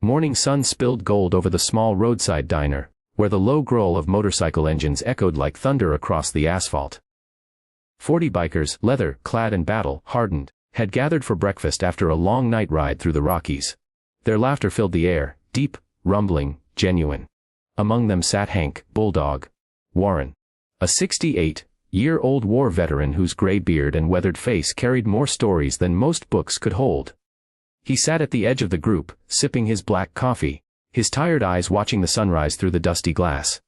Morning sun spilled gold over the small roadside diner, where the low growl of motorcycle engines echoed like thunder across the asphalt. 40 bikers, leather-clad and battle-hardened, had gathered for breakfast after a long night ride through the Rockies. Their laughter filled the air, deep, rumbling, genuine. Among them sat Hank, Bulldog Warren, a 68-year-old war veteran whose gray beard and weathered face carried more stories than most books could hold. He sat at the edge of the group, sipping his black coffee, his tired eyes watching the sunrise through the dusty glass.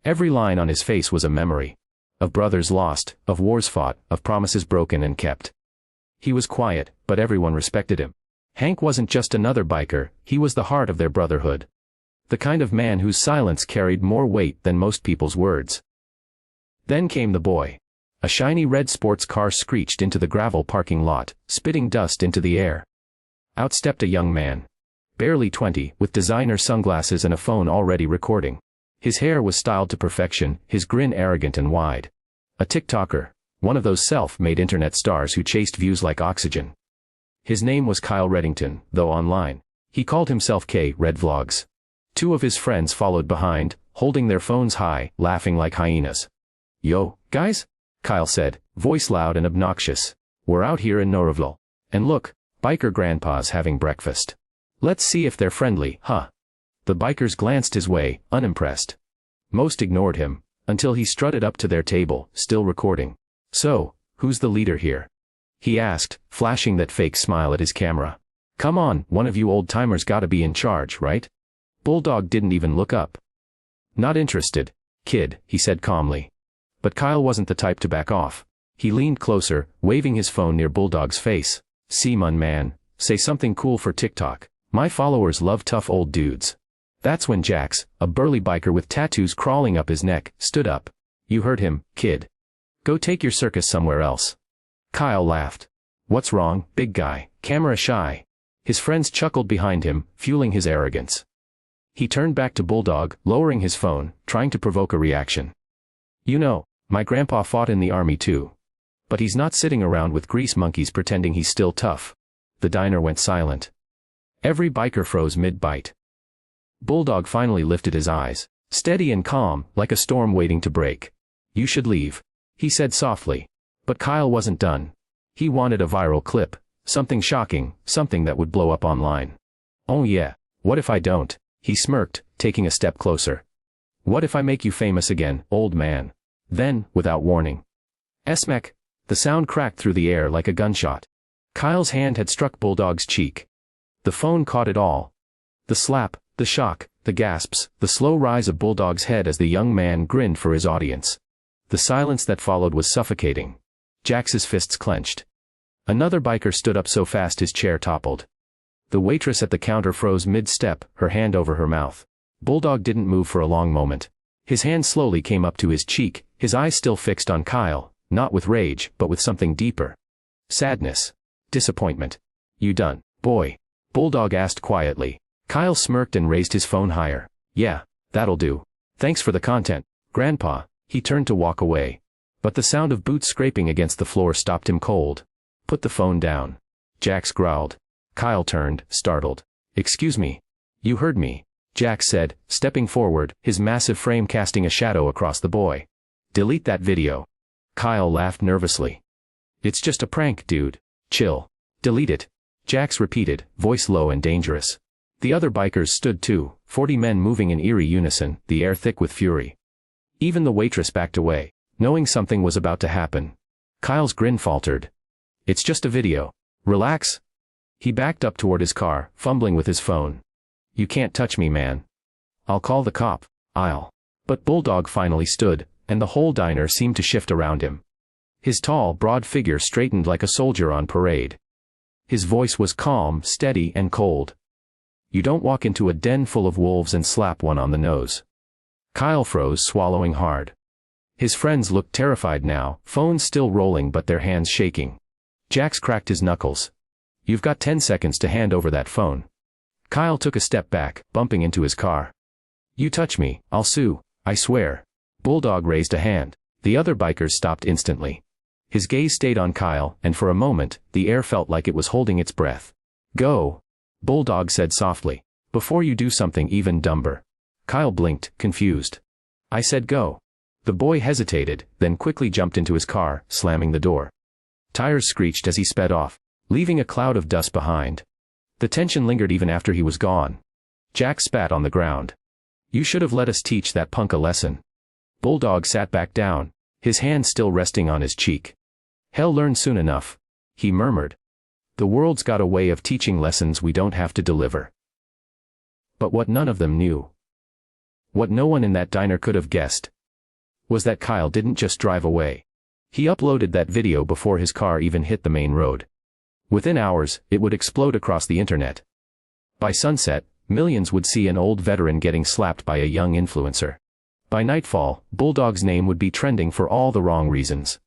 Every line on his face was a memory. Of brothers lost, of wars fought, of promises broken and kept. He was quiet, but everyone respected him. Hank wasn't just another biker, he was the heart of their brotherhood. The kind of man whose silence carried more weight than most people's words. Then came the boy. A shiny red sports car screeched into the gravel parking lot, spitting dust into the air. Out stepped a young man. Barely 20, with designer sunglasses and a phone already recording. His hair was styled to perfection, his grin arrogant and wide. A TikToker, one of those self-made internet stars who chased views like oxygen. His name was Kyle Reddington, though online, he called himself K. Red Vlogs. 2 of his friends followed behind, holding their phones high, laughing like hyenas. "Yo, guys?" Kyle said, voice loud and obnoxious. "We're out here in Noraville. And look, biker grandpa's having breakfast. Let's see if they're friendly, huh?" The bikers glanced his way, unimpressed. Most ignored him, until he strutted up to their table, still recording. "So, who's the leader here?" he asked, flashing that fake smile at his camera. "Come on, one of you old-timers gotta be in charge, right?" Bulldog didn't even look up. "Not interested, kid," he said calmly. But Kyle wasn't the type to back off. He leaned closer, waving his phone near Bulldog's face. "See, man, say something cool for TikTok. My followers love tough old dudes." That's when Jax, a burly biker with tattoos crawling up his neck, stood up. "You heard him, kid. Go take your circus somewhere else." Kyle laughed. "What's wrong, big guy, camera shy?" His friends chuckled behind him, fueling his arrogance. He turned back to Bulldog, lowering his phone, trying to provoke a reaction. "You know, my grandpa fought in the army too. But he's not sitting around with grease monkeys pretending he's still tough." The diner went silent. Every biker froze mid-bite. Bulldog finally lifted his eyes, steady and calm, like a storm waiting to break. "You should leave," he said softly. But Kyle wasn't done. He wanted a viral clip, something shocking, something that would blow up online. "Oh yeah, what if I don't?" he smirked, taking a step closer. "What if I make you famous again, old man?" Then, without warning, smack, the sound cracked through the air like a gunshot. Kyle's hand had struck Bulldog's cheek. The phone caught it all. The slap, the shock, the gasps, the slow rise of Bulldog's head as the young man grinned for his audience. The silence that followed was suffocating. Jax's fists clenched. Another biker stood up so fast his chair toppled. The waitress at the counter froze mid-step, her hand over her mouth. Bulldog didn't move for a long moment. His hand slowly came up to his cheek, his eyes still fixed on Kyle, not with rage, but with something deeper. Sadness. Disappointment. "You done, boy?" Bulldog asked quietly. Kyle smirked and raised his phone higher. "Yeah, that'll do. Thanks for the content, Grandpa." He turned to walk away. But the sound of boots scraping against the floor stopped him cold. "Put the phone down." Jax growled. Kyle turned, startled. "Excuse me." "You heard me," Jax said, stepping forward, his massive frame casting a shadow across the boy. "Delete that video." Kyle laughed nervously. "It's just a prank, dude. Chill. Delete it." Jax repeated, voice low and dangerous. The other bikers stood too, 40 men moving in eerie unison, the air thick with fury. Even the waitress backed away, knowing something was about to happen. Kyle's grin faltered. "It's just a video. Relax." He backed up toward his car, fumbling with his phone. "You can't touch me, man. I'll call the cop. I'll." But Bulldog finally stood, and the whole diner seemed to shift around him. His tall, broad figure straightened like a soldier on parade. His voice was calm, steady, and cold. "You don't walk into a den full of wolves and slap one on the nose." Kyle froze, swallowing hard. His friends looked terrified now, phones still rolling but their hands shaking. Jax cracked his knuckles. "You've got 10 seconds to hand over that phone." Kyle took a step back, bumping into his car. "You touch me, I'll sue, I swear." Bulldog raised a hand. The other bikers stopped instantly. His gaze stayed on Kyle, and for a moment, the air felt like it was holding its breath. "Go," Bulldog said softly. Before you do something even dumber. Kyle blinked, confused. I said go. The boy hesitated, then quickly jumped into his car, slamming the door. Tires screeched as he sped off, leaving a cloud of dust behind. The tension lingered even after he was gone. Jack spat on the ground. You should have let us teach that punk a lesson. Bulldog sat back down, his hand still resting on his cheek. He'll learn soon enough, he murmured. The world's got a way of teaching lessons we don't have to deliver. But what none of them knew, what no one in that diner could have guessed, was that Kyle didn't just drive away. He uploaded that video before his car even hit the main road. Within hours, it would explode across the internet. By sunset, millions would see an old veteran getting slapped by a young influencer. By nightfall, Bulldog's name would be trending for all the wrong reasons.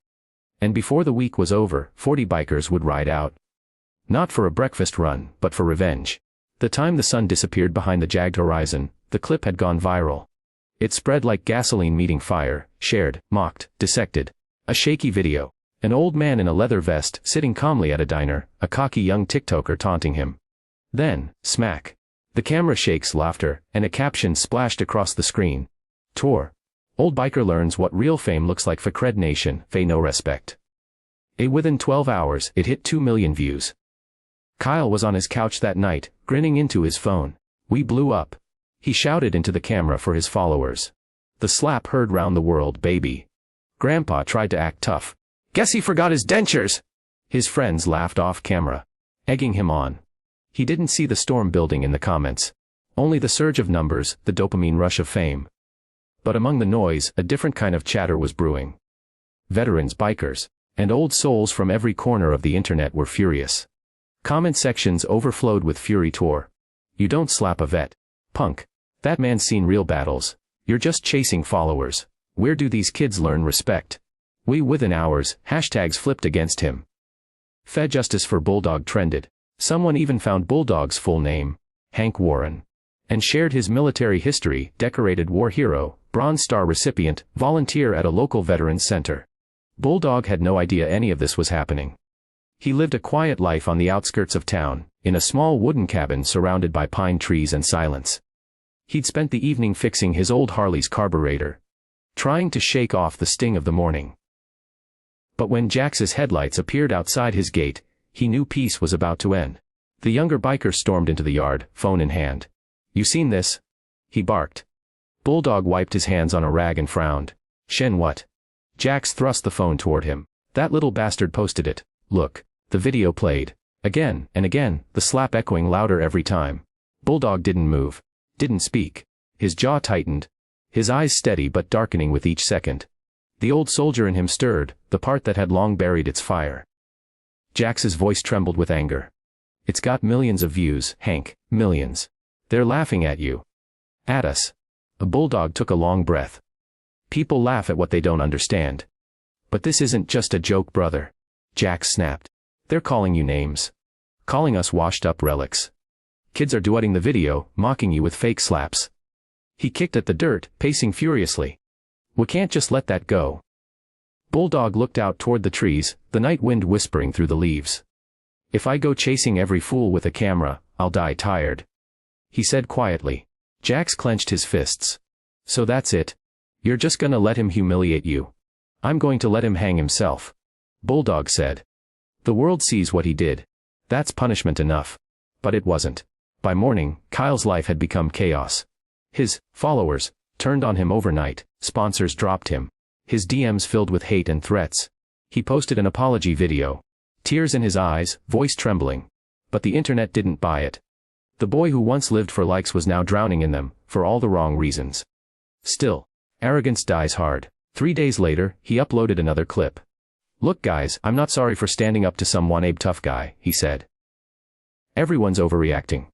And before the week was over, 40 bikers would ride out. Not for a breakfast run, but for revenge. The time the sun disappeared behind the jagged horizon, the clip had gone viral. It spread like gasoline meeting fire, shared, mocked, dissected. A shaky video. An old man in a leather vest sitting calmly at a diner, a cocky young TikToker taunting him. Then, smack. The camera shakes laughter, and a caption splashed across the screen. Tour. Old biker learns what real fame looks like for Cred Nation, Fay no respect. Within 12 hours, it hit 2 million views. Kyle was on his couch that night, grinning into his phone. We blew up. He shouted into the camera for his followers. The slap heard round the world, baby. Grandpa tried to act tough. Guess he forgot his dentures. His friends laughed off camera, egging him on. He didn't see the storm building in the comments. Only the surge of numbers, the dopamine rush of fame. But among the noise, a different kind of chatter was brewing. Veterans, bikers, and old souls from every corner of the internet were furious. Comment sections overflowed with fury. Tour. You don't slap a vet. Punk. That man's seen real battles. You're just chasing followers. Where do these kids learn respect? Within hours, hashtags flipped against him. Fed justice for Bulldog trended. Someone even found Bulldog's full name, Hank Warren, and shared his military history, decorated war hero, Bronze Star recipient, volunteer at a local veterans center. Bulldog had no idea any of this was happening. He lived a quiet life on the outskirts of town, in a small wooden cabin surrounded by pine trees and silence. He'd spent the evening fixing his old Harley's carburetor, trying to shake off the sting of the morning. But when Jax's headlights appeared outside his gate, he knew peace was about to end. The younger biker stormed into the yard, phone in hand. You seen this? He barked. Bulldog wiped his hands on a rag and frowned. Shen what? Jax thrust the phone toward him. That little bastard posted it. Look. The video played. Again and again, the slap echoing louder every time. Bulldog didn't move. Didn't speak. His jaw tightened. His eyes steady but darkening with each second. The old soldier in him stirred, the part that had long buried its fire. Jax's voice trembled with anger. It's got millions of views, Hank, millions. They're laughing at you. At us. A bulldog took a long breath. People laugh at what they don't understand. But this isn't just a joke, brother. Jax snapped. They're calling you names. Calling us washed-up relics. Kids are duetting the video, mocking you with fake slaps. He kicked at the dirt, pacing furiously. We can't just let that go. Bulldog looked out toward the trees, the night wind whispering through the leaves. If I go chasing every fool with a camera, I'll die tired. He said quietly. Jax clenched his fists. So that's it? You're just gonna let him humiliate you? I'm going to let him hang himself. Bulldog said. The world sees what he did. That's punishment enough. But it wasn't. By morning, Kyle's life had become chaos. His followers turned on him overnight, sponsors dropped him. His DMs filled with hate and threats. He posted an apology video. Tears in his eyes, voice trembling. But the internet didn't buy it. The boy who once lived for likes was now drowning in them, for all the wrong reasons. Still, arrogance dies hard. 3 days later, he uploaded another clip. Look guys, I'm not sorry for standing up to some one-abe tough guy, he said. Everyone's overreacting.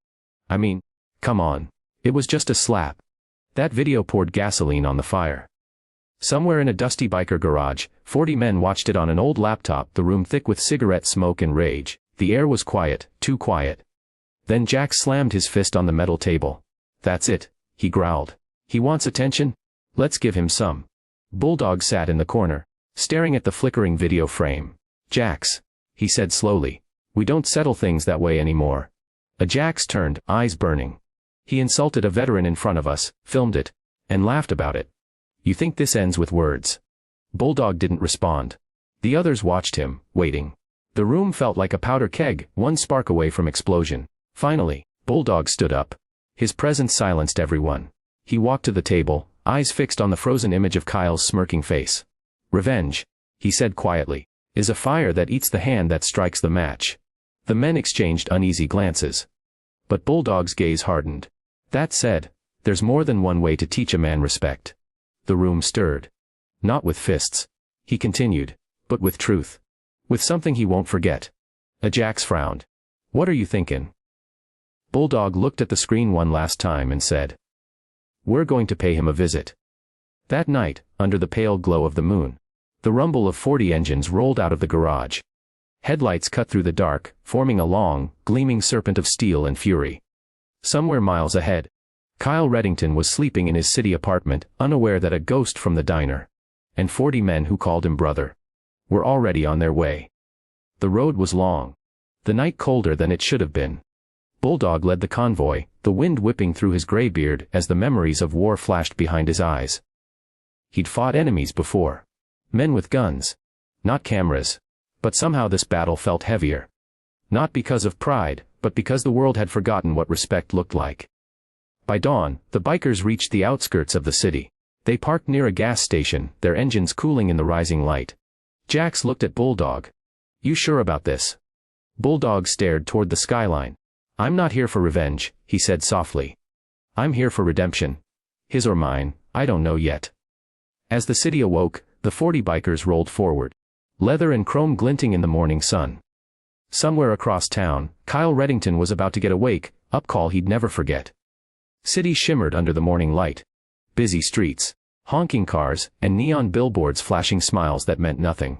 I mean, come on. It was just a slap. That video poured gasoline on the fire. Somewhere in a dusty biker garage, 40 men watched it on an old laptop, the room thick with cigarette smoke and rage. The air was quiet, too quiet. Then Jax slammed his fist on the metal table. That's it, he growled. He wants attention? Let's give him some. Bulldog sat in the corner, staring at the flickering video frame. Jax, he said slowly. We don't settle things that way anymore. Jax turned, eyes burning. He insulted a veteran in front of us, filmed it, and laughed about it. You think this ends with words? Bulldog didn't respond. The others watched him, waiting. The room felt like a powder keg, one spark away from explosion. Finally, Bulldog stood up. His presence silenced everyone. He walked to the table, eyes fixed on the frozen image of Kyle's smirking face. Revenge, he said quietly, is a fire that eats the hand that strikes the match. The men exchanged uneasy glances. But Bulldog's gaze hardened. That said, there's more than one way to teach a man respect. The room stirred. Not with fists, he continued, but with truth. With something he won't forget. Ajax frowned. What are you thinking? Bulldog looked at the screen one last time and said, we're going to pay him a visit. That night, under the pale glow of the moon, the rumble of 40 engines rolled out of the garage. Headlights cut through the dark, forming a long, gleaming serpent of steel and fury. Somewhere miles ahead, Kyle Reddington was sleeping in his city apartment, unaware that a ghost from the diner, and 40 men who called him brother, were already on their way. The road was long. The night colder than it should have been. Bulldog led the convoy, the wind whipping through his gray beard as the memories of war flashed behind his eyes. He'd fought enemies before. Men with guns. Not cameras. But somehow this battle felt heavier. Not because of pride, but because the world had forgotten what respect looked like. By dawn, the bikers reached the outskirts of the city. They parked near a gas station, their engines cooling in the rising light. Jax looked at Bulldog. You sure about this? Bulldog stared toward the skyline. I'm not here for revenge, he said softly. I'm here for redemption. His or mine, I don't know yet. As the city awoke, the 40 bikers rolled forward. Leather and chrome glinting in the morning sun. Somewhere across town, Kyle Reddington was about to get a wake-up call he'd never forget. City shimmered under the morning light. Busy streets, honking cars, and neon billboards flashing smiles that meant nothing.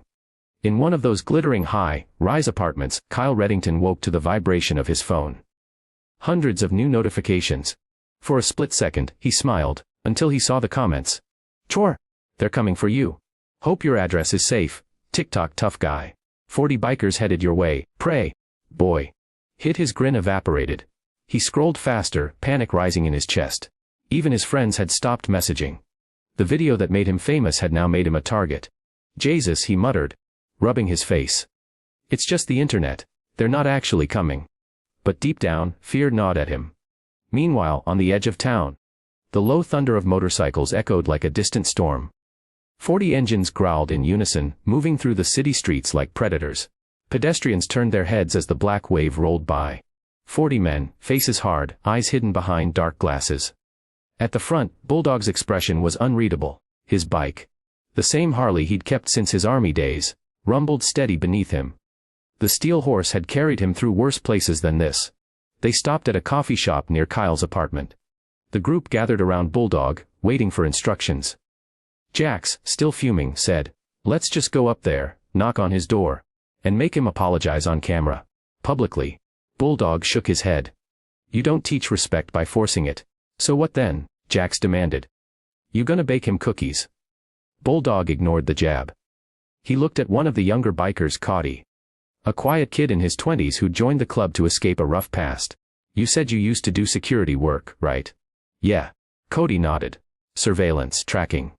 In one of those glittering high-rise apartments, Kyle Reddington woke to the vibration of his phone. Hundreds of new notifications. For a split second, he smiled, until he saw the comments. Chore! They're coming for you. Hope your address is safe. TikTok tough guy. 40 bikers headed your way, pray. Boy. His grin evaporated. He scrolled faster, panic rising in his chest. Even his friends had stopped messaging. The video that made him famous had now made him a target. Jesus, he muttered, rubbing his face. It's just the internet. They're not actually coming. But deep down, fear gnawed at him. Meanwhile, on the edge of town, the low thunder of motorcycles echoed like a distant storm. 40 engines growled in unison, moving through the city streets like predators. Pedestrians turned their heads as the black wave rolled by. 40 men, faces hard, eyes hidden behind dark glasses. At the front, Bulldog's expression was unreadable. His bike, the same Harley he'd kept since his army days, rumbled steady beneath him. The steel horse had carried him through worse places than this. They stopped at a coffee shop near Kyle's apartment. The group gathered around Bulldog, waiting for instructions. Jax, still fuming, said, let's just go up there, knock on his door, and make him apologize on camera. Publicly. Bulldog shook his head. You don't teach respect by forcing it. So what then? Jax demanded. You gonna bake him cookies? Bulldog ignored the jab. He looked at one of the younger bikers, Cody. A quiet kid in his 20s who joined the club to escape a rough past. You said you used to do security work, right? Yeah. Cody nodded. Surveillance, tracking.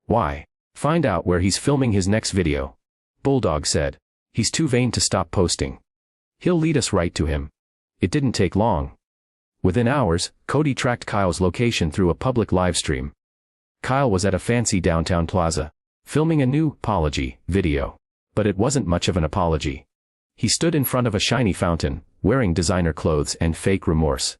Why? Find out where he's filming his next video. Bulldog said. He's too vain to stop posting. He'll lead us right to him. It didn't take long. Within hours, Cody tracked Kyle's location through a public livestream. Kyle was at a fancy downtown plaza, filming a new apology video. But it wasn't much of an apology. He stood in front of a shiny fountain, wearing designer clothes and fake remorse.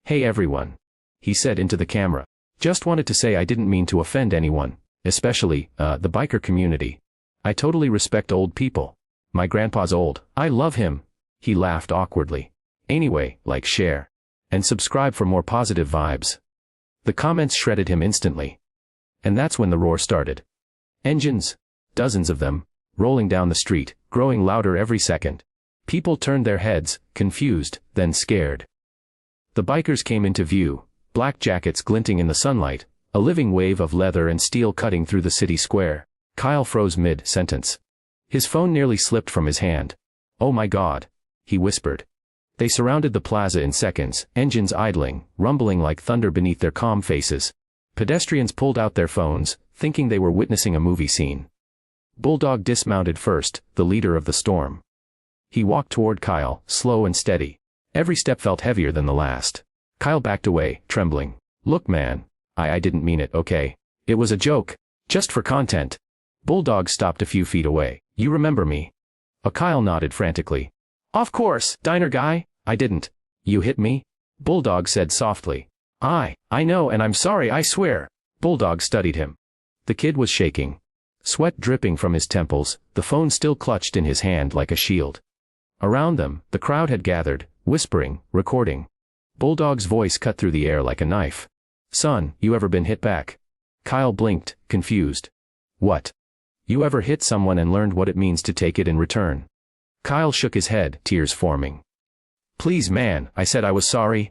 Hey everyone. He said into the camera. Just wanted to say I didn't mean to offend anyone, especially, the biker community. I totally respect old people. My grandpa's old. I love him. He laughed awkwardly. Anyway, like, share, and subscribe for more positive vibes. The comments shredded him instantly. And that's when the roar started. Engines, dozens of them, rolling down the street, growing louder every second. People turned their heads, confused, then scared. The bikers came into view, black jackets glinting in the sunlight, a living wave of leather and steel cutting through the city square. Kyle froze mid-sentence. His phone nearly slipped from his hand. Oh my God, he whispered. They surrounded the plaza in seconds, engines idling, rumbling like thunder beneath their calm faces. Pedestrians pulled out their phones, thinking they were witnessing a movie scene. Bulldog dismounted first, the leader of the storm. He walked toward Kyle, slow and steady. Every step felt heavier than the last. Kyle backed away, trembling. "Look man. I didn't mean it, okay? It was a joke. Just for content." Bulldog stopped a few feet away. "You remember me?" Kyle nodded frantically. "Of course, diner guy. I didn't." "You hit me?" Bulldog said softly. I know and I'm sorry, I swear." Bulldog studied him. The kid was shaking. Sweat dripping from his temples, the phone still clutched in his hand like a shield. Around them, the crowd had gathered, whispering, recording. Bulldog's voice cut through the air like a knife. "Son, you ever been hit back?" Kyle blinked, confused. "What? You ever hit someone and learned what it means to take it in return?" Kyle shook his head, tears forming. "Please man, I said I was sorry."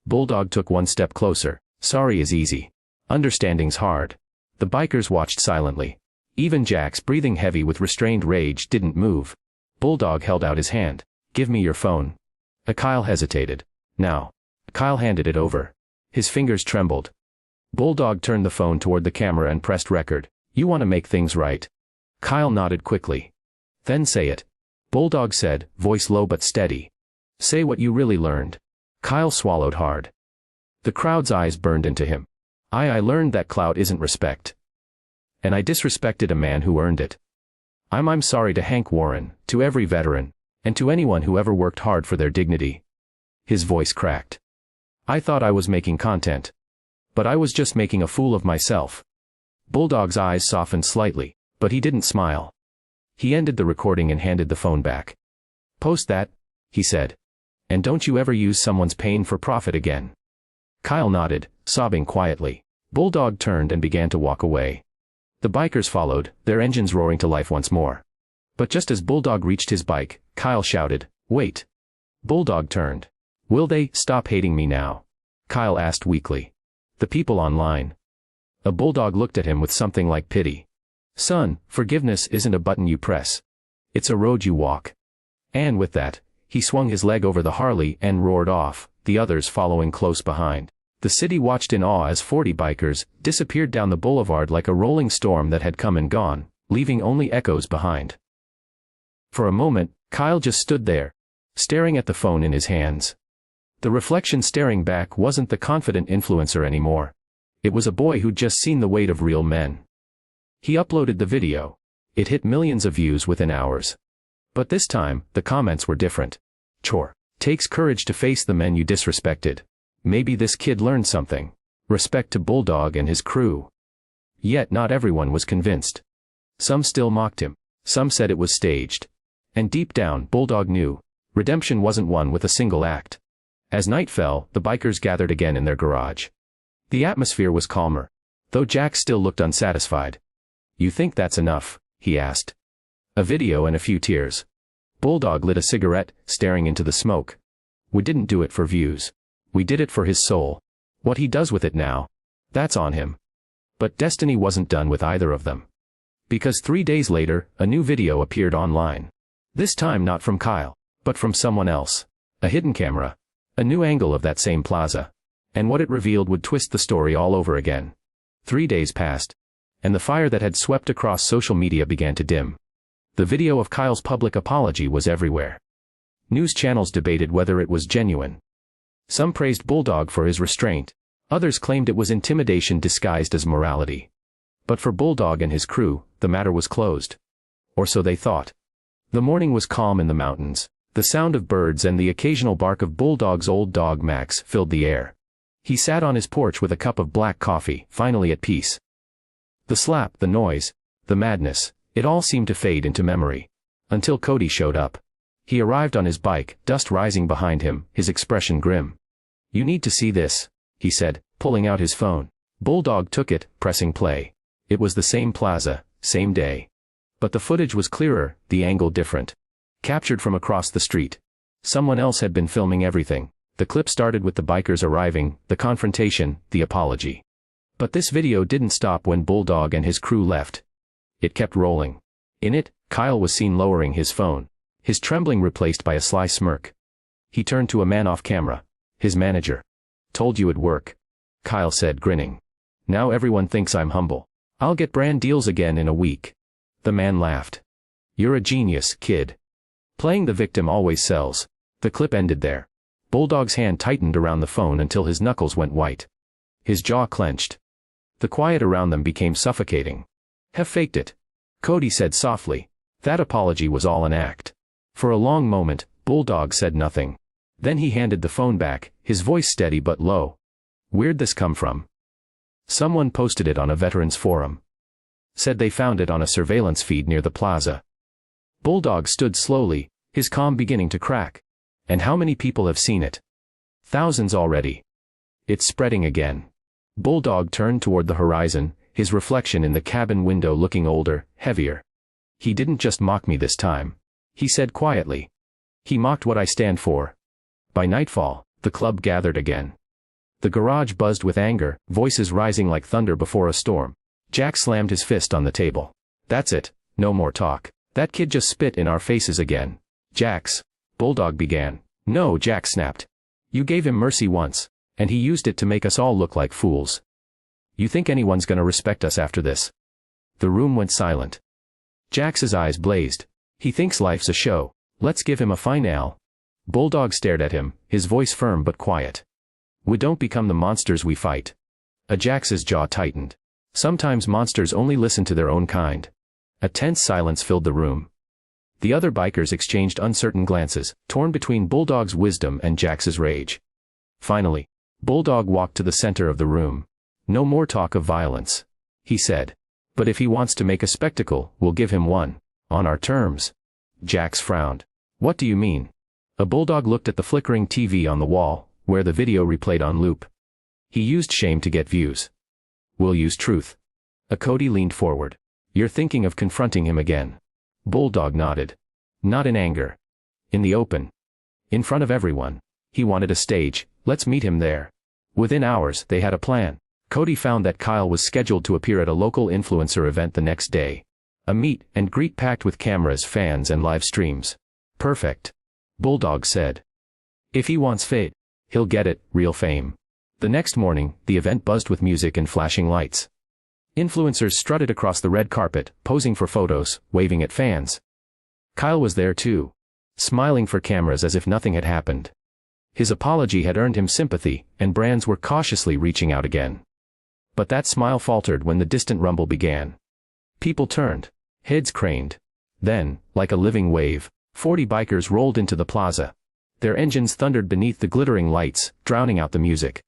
Bulldog took one step closer. "Sorry is easy. Understanding's hard." The bikers watched silently. Even Jax, breathing heavy with restrained rage, didn't move. Bulldog held out his hand. "Give me your phone." Kyle hesitated. "Now." Kyle handed it over. His fingers trembled. Bulldog turned the phone toward the camera and pressed record. "You want to make things right." Kyle nodded quickly. "Then say it." Bulldog said, voice low but steady. "Say what you really learned." Kyle swallowed hard. The crowd's eyes burned into him. I learned that clout isn't respect. And I disrespected a man who earned it. I'm sorry to Hank Warren, to every veteran, and to anyone who ever worked hard for their dignity." His voice cracked. "I thought I was making content. But I was just making a fool of myself." Bulldog's eyes softened slightly, but he didn't smile. He ended the recording and handed the phone back. "Post that," he said. "And don't you ever use someone's pain for profit again." Kyle nodded, sobbing quietly. Bulldog turned and began to walk away. The bikers followed, their engines roaring to life once more. But just as Bulldog reached his bike, Kyle shouted, "Wait." Bulldog turned. "Will they stop hating me now?" Kyle asked weakly. "The people online." Bulldog looked at him with something like pity. "Son, forgiveness isn't a button you press. It's a road you walk." And with that, he swung his leg over the Harley and roared off, the others following close behind. The city watched in awe as 40 bikers disappeared down the boulevard like a rolling storm that had come and gone, leaving only echoes behind. For a moment, Kyle just stood there, staring at the phone in his hands. The reflection staring back wasn't the confident influencer anymore. It was a boy who'd just seen the weight of real men. He uploaded the video. It hit millions of views within hours. But this time, the comments were different. "Chore. Takes courage to face the men you disrespected. Maybe this kid learned something. Respect to Bulldog and his crew." Yet not everyone was convinced. Some still mocked him. Some said it was staged. And deep down, Bulldog knew, redemption wasn't won with a single act. As night fell, the bikers gathered again in their garage. The atmosphere was calmer, though Jack still looked unsatisfied. "You think that's enough?" he asked. "A video and a few tears." Bulldog lit a cigarette, staring into the smoke. "We didn't do it for views. We did it for his soul. What he does with it now, that's on him." But destiny wasn't done with either of them. Because 3 days later, a new video appeared online. This time not from Kyle, but from someone else. A hidden camera. A new angle of that same plaza. And what it revealed would twist the story all over again. 3 days passed. And the fire that had swept across social media began to dim. The video of Kyle's public apology was everywhere. News channels debated whether it was genuine. Some praised Bulldog for his restraint. Others claimed it was intimidation disguised as morality. But for Bulldog and his crew, the matter was closed. Or so they thought. The morning was calm in the mountains. The sound of birds and the occasional bark of Bulldog's old dog Max filled the air. He sat on his porch with a cup of black coffee, finally at peace. The slap, the noise, the madness, it all seemed to fade into memory. Until Cody showed up. He arrived on his bike, dust rising behind him, his expression grim. "You need to see this," he said, pulling out his phone. Bulldog took it, pressing play. It was the same plaza, same day. But the footage was clearer, the angle different. Captured from across the street. Someone else had been filming everything. The clip started with the bikers arriving, the confrontation, the apology. But this video didn't stop when Bulldog and his crew left. It kept rolling. In it, Kyle was seen lowering his phone, his trembling replaced by a sly smirk. He turned to a man off camera. His manager. Told you it'd work. Kyle said, grinning. Now everyone thinks I'm humble. I'll get brand deals again in a week. The man laughed. You're a genius, kid. Playing the victim always sells. The clip ended there. Bulldog's hand tightened around the phone until his knuckles went white. His jaw clenched. The quiet around them became suffocating. Have faked it. Cody said softly. That apology was all an act. For a long moment, Bulldog said nothing. Then he handed the phone back, his voice steady but low. Where'd this come from? Someone posted it on a veterans forum. Said they found it on a surveillance feed near the plaza. Bulldog stood slowly, his calm beginning to crack. And how many people have seen it? Thousands already. It's spreading again. Bulldog turned toward the horizon, his reflection in the cabin window looking older, heavier. He didn't just mock me this time. He said quietly. He mocked what I stand for. By nightfall, the club gathered again. The garage buzzed with anger, voices rising like thunder before a storm. Jack slammed his fist on the table. That's it, no more talk. That kid just spit in our faces again. Jax, Bulldog began. No, Jack snapped. You gave him mercy once, and he used it to make us all look like fools. You think anyone's gonna respect us after this? The room went silent. Jax's eyes blazed. He thinks life's a show. Let's give him a finale. Bulldog stared at him, his voice firm but quiet. We don't become the monsters we fight. Jax's jaw tightened. Sometimes monsters only listen to their own kind. A tense silence filled the room. The other bikers exchanged uncertain glances, torn between Bulldog's wisdom and Jax's rage. Finally, Bulldog walked to the center of the room. No more talk of violence, he said. But if he wants to make a spectacle, we'll give him one. On our terms. Jax frowned. What do you mean? A Bulldog looked at the flickering TV on the wall, where the video replayed on loop. He used shame to get views. We'll use truth. Cody leaned forward. You're thinking of confronting him again. Bulldog nodded. Not in anger. In the open. In front of everyone. He wanted a stage, let's meet him there. Within hours, they had a plan. Cody found that Kyle was scheduled to appear at a local influencer event the next day. A meet and greet packed with cameras, fans and live streams. Perfect. Bulldog said. If he wants fame, he'll get it, real fame. The next morning, the event buzzed with music and flashing lights. Influencers strutted across the red carpet, posing for photos, waving at fans. Kyle was there too. Smiling for cameras as if nothing had happened. His apology had earned him sympathy, and brands were cautiously reaching out again. But that smile faltered when the distant rumble began. People turned. Heads craned. Then, like a living wave, 40 bikers rolled into the plaza. Their engines thundered beneath the glittering lights, drowning out the music.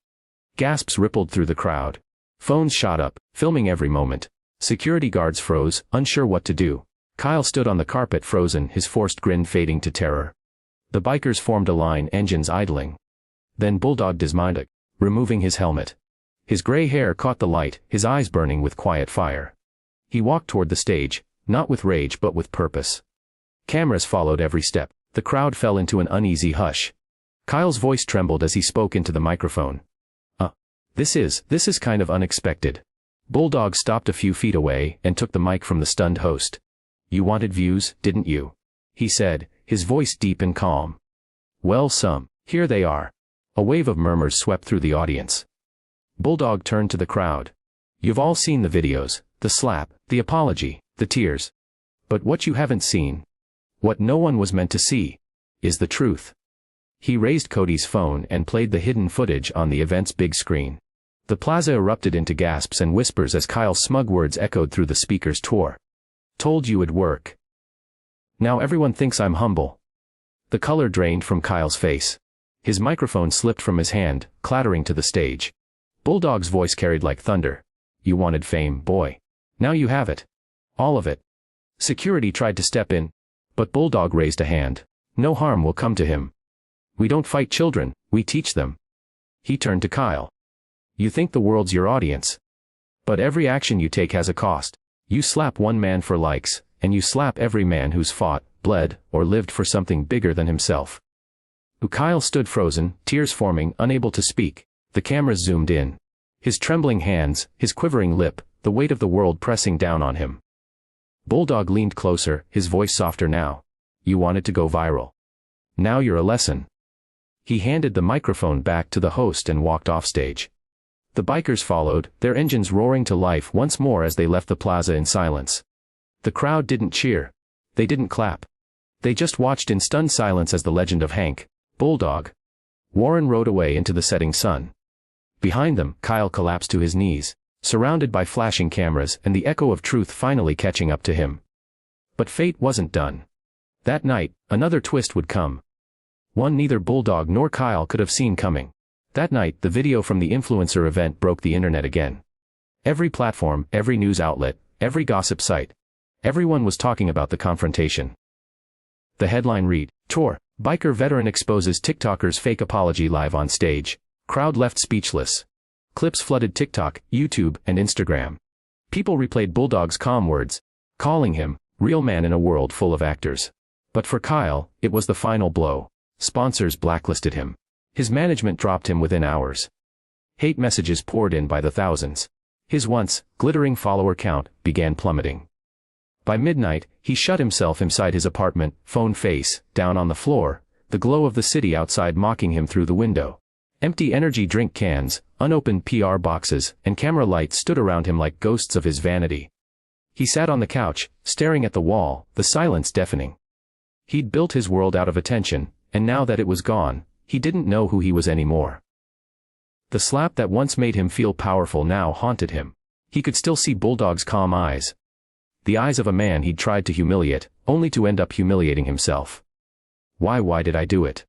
Gasps rippled through the crowd. Phones shot up, filming every moment. Security guards froze, unsure what to do. Kyle stood on the carpet frozen, his forced grin fading to terror. The bikers formed a line, engines idling. Then Bulldog dismounted, removing his helmet. His gray hair caught the light, his eyes burning with quiet fire. He walked toward the stage, not with rage but with purpose. Cameras followed every step. The crowd fell into an uneasy hush. Kyle's voice trembled as he spoke into the microphone. This is kind of unexpected. Bulldog stopped a few feet away and took the mic from the stunned host. You wanted views, didn't you? He said, his voice deep and calm. Well, here they are. A wave of murmurs swept through the audience. Bulldog turned to the crowd. You've all seen the videos, the slap, the apology, the tears. But what you haven't seen, what no one was meant to see, is the truth. He raised Cody's phone and played the hidden footage on the event's big screen. The plaza erupted into gasps and whispers as Kyle's smug words echoed through the speaker's tour. Told you it'd work. Now everyone thinks I'm humble. The color drained from Kyle's face. His microphone slipped from his hand, clattering to the stage. Bulldog's voice carried like thunder. You wanted fame, boy. Now you have it. All of it. Security tried to step in, but Bulldog raised a hand. No harm will come to him. We don't fight children, we teach them. He turned to Kyle. You think the world's your audience. But every action you take has a cost. You slap one man for likes, and you slap every man who's fought, bled, or lived for something bigger than himself. Kyle stood frozen, tears forming, unable to speak. The cameras zoomed in. His trembling hands, his quivering lip, the weight of the world pressing down on him. Bulldog leaned closer, his voice softer now. You wanted to go viral. Now you're a lesson. He handed the microphone back to the host and walked offstage. The bikers followed, their engines roaring to life once more as they left the plaza in silence. The crowd didn't cheer. They didn't clap. They just watched in stunned silence as the legend of Hank, Bulldog Warren rode away into the setting sun. Behind them, Kyle collapsed to his knees, surrounded by flashing cameras and the echo of truth finally catching up to him. But fate wasn't done. That night, another twist would come. One neither Bulldog nor Kyle could have seen coming. That night, the video from the influencer event broke the internet again. Every platform, every news outlet, every gossip site. Everyone was talking about the confrontation. The headline read, "Tour, Biker Veteran Exposes TikToker's Fake Apology Live on Stage." Crowd left speechless. Clips flooded TikTok, YouTube, and Instagram. People replayed Bulldog's calm words, calling him, real man in a world full of actors. But for Kyle, it was the final blow. Sponsors blacklisted him. His management dropped him within hours. Hate messages poured in by the thousands. His once glittering follower count began plummeting. By midnight, he shut himself inside his apartment, phone face down on the floor, the glow of the city outside mocking him through the window. Empty energy drink cans, unopened PR boxes, and camera lights stood around him like ghosts of his vanity. He sat on the couch, staring at the wall, the silence deafening. He'd built his world out of attention, and now that it was gone, he didn't know who he was anymore. The slap that once made him feel powerful now haunted him. He could still see Bulldog's calm eyes. The eyes of a man he'd tried to humiliate, only to end up humiliating himself. Why did I do it?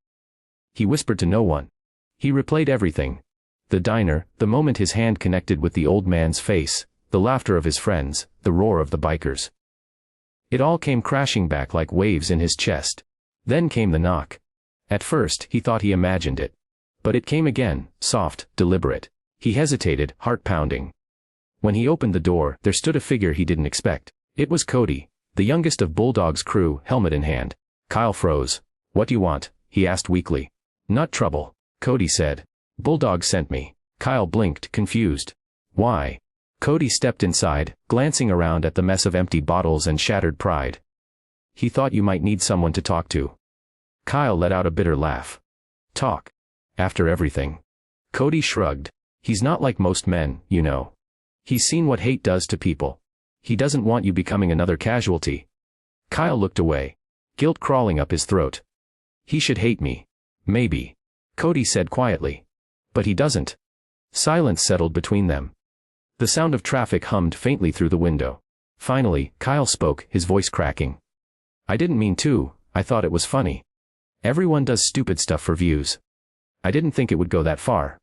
He whispered to no one. He replayed everything. The diner, the moment his hand connected with the old man's face, the laughter of his friends, the roar of the bikers. It all came crashing back like waves in his chest. Then came the knock. At first, he thought he imagined it. But it came again, soft, deliberate. He hesitated, heart pounding. When he opened the door, there stood a figure he didn't expect. It was Cody, the youngest of Bulldog's crew, helmet in hand. Kyle froze. "What do you want?" he asked weakly. "Not trouble," Cody said. "Bulldog sent me." Kyle blinked, confused. "Why?" Cody stepped inside, glancing around at the mess of empty bottles and shattered pride. "He thought you might need someone to talk to." Kyle let out a bitter laugh. "Talk? After everything?" Cody shrugged. "He's not like most men, you know. He's seen what hate does to people. He doesn't want you becoming another casualty." Kyle looked away, guilt crawling up his throat. "He should hate me. Maybe," Cody said quietly. "But he doesn't." Silence settled between them. The sound of traffic hummed faintly through the window. Finally, Kyle spoke, his voice cracking. "I didn't mean to, I thought it was funny. Everyone does stupid stuff for views. I didn't think it would go that far."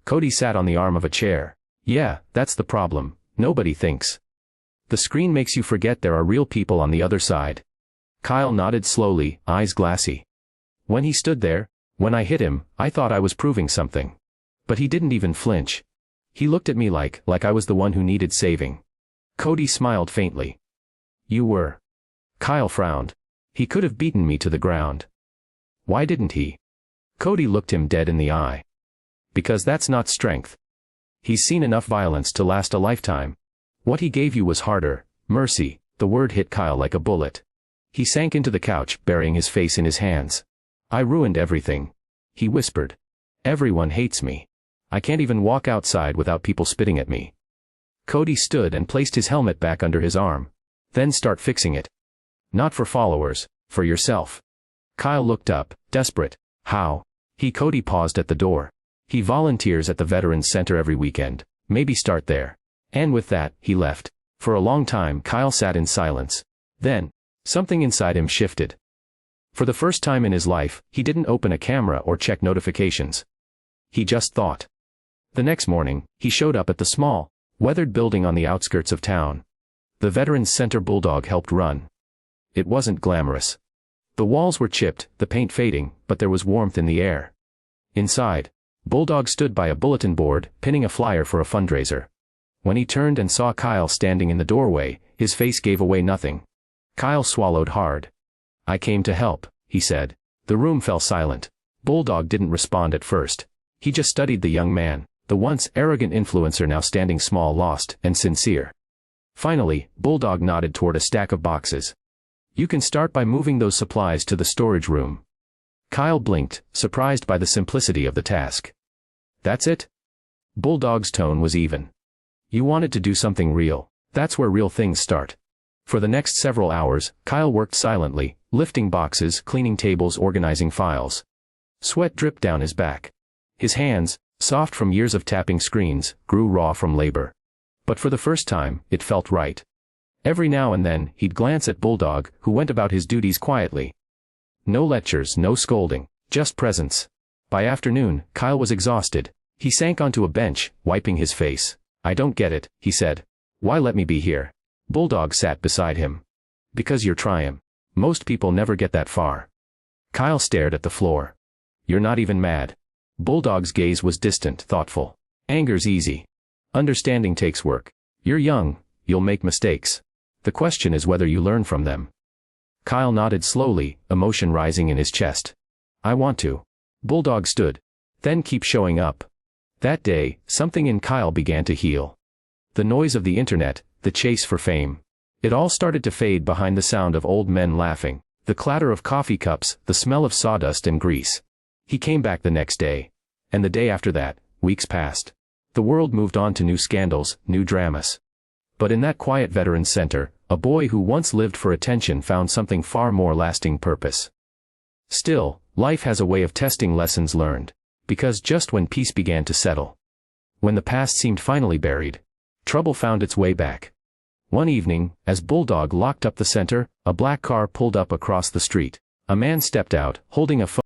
Cody sat on the arm of a chair. "Yeah, that's the problem, nobody thinks. The screen makes you forget there are real people on the other side." Kyle nodded slowly, eyes glassy. "When he stood there, when I hit him, I thought I was proving something. But he didn't even flinch. He looked at me like I was the one who needed saving." Cody smiled faintly. "You were." Kyle frowned. "He could have beaten me to the ground." "Why didn't he?" Cody looked him dead in the eye. "Because that's not strength. He's seen enough violence to last a lifetime. What he gave you was harder, mercy." The word hit Kyle like a bullet. He sank into the couch, burying his face in his hands. "I ruined everything," he whispered. "Everyone hates me. I can't even walk outside without people spitting at me." Cody stood and placed his helmet back under his arm. "Then start fixing it. Not for followers, for yourself." Kyle looked up, desperate. "How?" Cody paused at the door. "He volunteers at the Veterans Center every weekend. Maybe start there." And with that, he left. For a long time, Kyle sat in silence. Then, something inside him shifted. For the first time in his life, he didn't open a camera or check notifications. He just thought. The next morning, he showed up at the small, weathered building on the outskirts of town. The Veterans Center Bulldog helped run. It wasn't glamorous. The walls were chipped, the paint fading, but there was warmth in the air. Inside, Bulldog stood by a bulletin board, pinning a flyer for a fundraiser. When he turned and saw Kyle standing in the doorway, his face gave away nothing. Kyle swallowed hard. "I came to help," he said. The room fell silent. Bulldog didn't respond at first. He just studied the young man, the once arrogant influencer now standing small, lost, and sincere. Finally, Bulldog nodded toward a stack of boxes. "You can start by moving those supplies to the storage room." Kyle blinked, surprised by the simplicity of the task. That's it? Bulldog's tone was even. You wanted to do something real. That's where real things start. For the next several hours, Kyle worked silently, lifting boxes, cleaning tables, organizing files. Sweat dripped down his back. His hands, soft from years of tapping screens, grew raw from labor. But for the first time, it felt right. Every now and then, he'd glance at Bulldog, who went about his duties quietly. No lectures, no scolding, just presence. By afternoon, Kyle was exhausted. He sank onto a bench, wiping his face. I don't get it, he said. Why let me be here? Bulldog sat beside him. Because you're trying. Most people never get that far. Kyle stared at the floor. You're not even mad. Bulldog's gaze was distant, thoughtful. Anger's easy. Understanding takes work. You're young, you'll make mistakes. The question is whether you learn from them. Kyle nodded slowly, emotion rising in his chest. I want to. Bulldog stood. Then keep showing up. That day, something in Kyle began to heal. The noise of the internet, the chase for fame. It all started to fade behind the sound of old men laughing, the clatter of coffee cups, the smell of sawdust and grease. He came back the next day. And the day after that, weeks passed. The world moved on to new scandals, new dramas. But in that quiet veterans center, a boy who once lived for attention found something far more lasting purpose. Still, life has a way of testing lessons learned. Because just when peace began to settle, when the past seemed finally buried, trouble found its way back. One evening, as Bulldog locked up the center, a black car pulled up across the street. A man stepped out, holding a phone.